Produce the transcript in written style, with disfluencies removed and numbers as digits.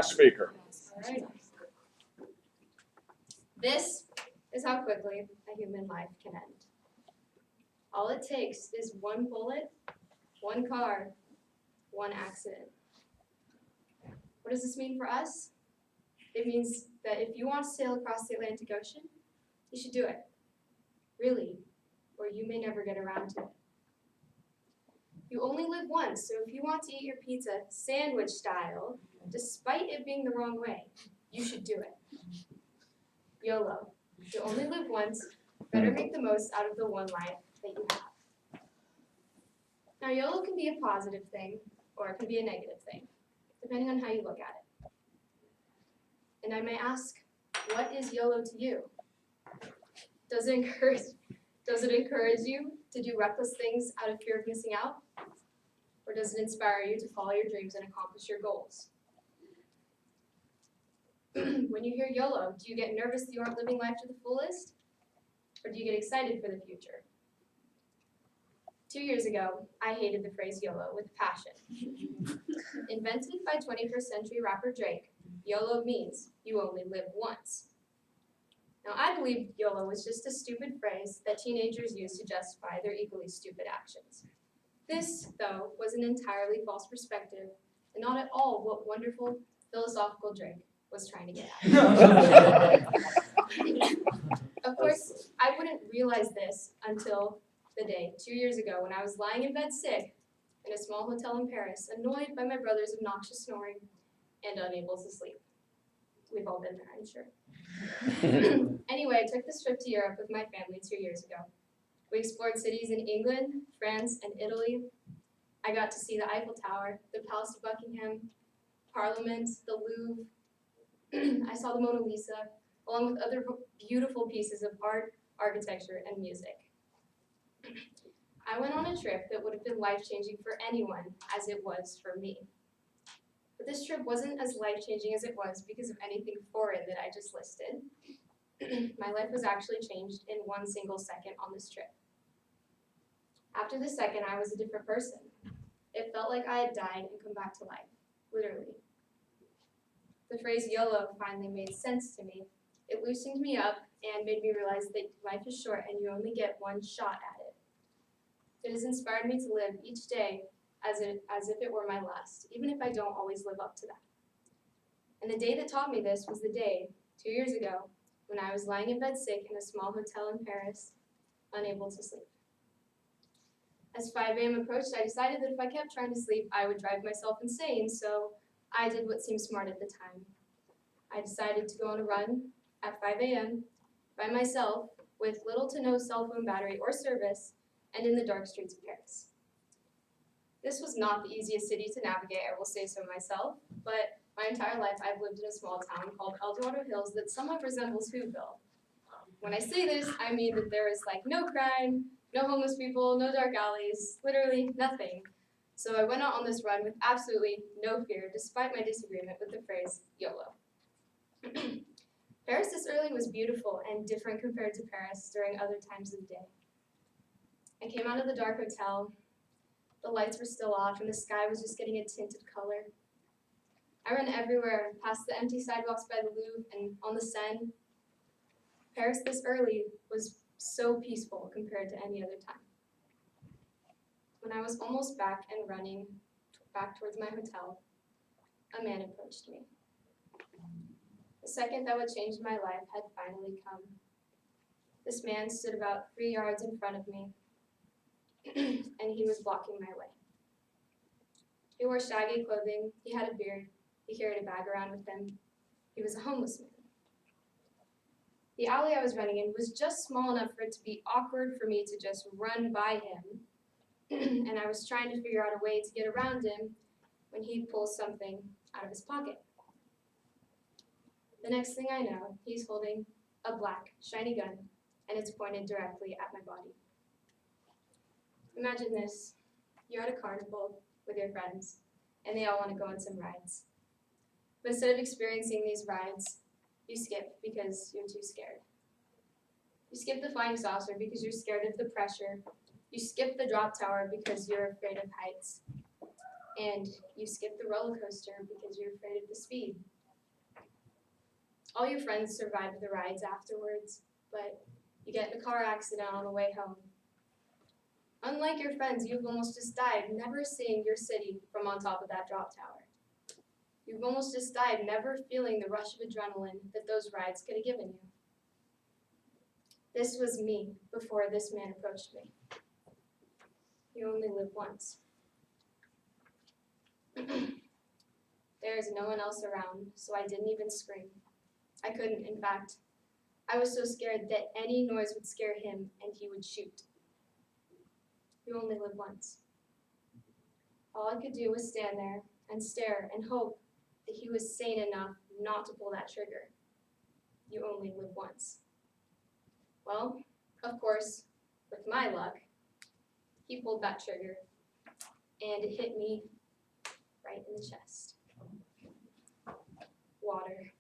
Speaker. All right. This is how quickly a human life can end. All it takes is one bullet, one car, one accident. What does this mean for us? It means that if you want to sail across the Atlantic Ocean, you should do it. Really, or you may never get around to it. You only live once, so if you want to eat your pizza sandwich style, despite it being the wrong way, you should do it. YOLO. You only live once, better make the most out of the one life that you have. Now, YOLO can be a positive thing, or it can be a negative thing, depending on how you look at it. And I may ask, what is YOLO to you? Does it encourage you to do reckless things out of fear of missing out? Or does it inspire you to follow your dreams and accomplish your goals? When you hear YOLO, do you get nervous that you aren't living life to the fullest? Or do you get excited for the future? 2 years ago, I hated the phrase YOLO with passion. Invented by 21st century rapper Drake, YOLO means you only live once. Now, I believed YOLO was just a stupid phrase that teenagers use to justify their equally stupid actions. This, though, was an entirely false perspective, and not at all what wonderful philosophical Drake was trying to get at. Of course, I wouldn't realize this until the day 2 years ago when I was lying in bed sick in a small hotel in Paris, annoyed by my brother's obnoxious snoring and unable to sleep. We've all been there, I'm sure. Anyway, I took this trip to Europe with my family 2 years ago. We explored cities in England, France, and Italy. I got to see the Eiffel Tower, the Palace of Buckingham, Parliament, the Louvre. I saw the Mona Lisa, along with other beautiful pieces of art, architecture, and music. I went on a trip that would have been life-changing for anyone as it was for me. But this trip wasn't as life-changing as it was because of anything foreign that I just listed. My life was actually changed in one single second on this trip. After the second, I was a different person. It felt like I had died and come back to life, literally. The phrase YOLO finally made sense to me. It loosened me up and made me realize that life is short and you only get one shot at it. It has inspired me to live each day as if it were my last, even if I don't always live up to that. And the day that taught me this was the day, 2 years ago, when I was lying in bed sick in a small hotel in Paris, unable to sleep. As 5 a.m. approached, I decided that if I kept trying to sleep, I would drive myself insane, so I did what seemed smart at the time. I decided to go on a run at 5 a.m. by myself with little to no cell phone battery or service and in the dark streets of Paris. This was not the easiest city to navigate, I will say so myself, but my entire life I've lived in a small town called El Dorado Hills that somewhat resembles Whoville. When I say this, I mean that there is like no crime, no homeless people, no dark alleys, literally nothing. So I went out on this run with absolutely no fear, despite my disagreement with the phrase YOLO. Paris this early was beautiful and different compared to Paris during other times of the day. I came out of the dark hotel, the lights were still off and the sky was just getting a tinted color. I ran everywhere, past the empty sidewalks by the Louvre and on the Seine. Paris this early was so peaceful compared to any other time. When I was almost back and running back towards my hotel, a man approached me. The second that would change my life had finally come. This man stood about 3 yards in front of me, and he was blocking my way. He wore shaggy clothing, he had a beard, he carried a bag around with him. He was a homeless man. The alley I was running in was just small enough for it to be awkward for me to just run by him, and I was trying to figure out a way to get around him when he pulls something out of his pocket. The next thing I know, he's holding a black, shiny gun, and it's pointed directly at my body. Imagine this. You're at a carnival with your friends, and they all want to go on some rides. But instead of experiencing these rides, you skip because you're too scared. You skip the flying saucer because you're scared of the pressure. You skip the drop tower because you're afraid of heights. And you skip the roller coaster because you're afraid of the speed. All your friends survived the rides afterwards, but you get in a car accident on the way home. Unlike your friends, you've almost just died never seeing your city from on top of that drop tower. You've almost just died never feeling the rush of adrenaline that those rides could have given you. This was me before this man approached me. You only live once. There is no one else around, so I didn't even scream. I couldn't, in fact. I was so scared that any noise would scare him and he would shoot. You only live once. All I could do was stand there and stare and hope that he was sane enough not to pull that trigger. You only live once. Well, of course, with my luck, he pulled that trigger and it hit me right in the chest. Water.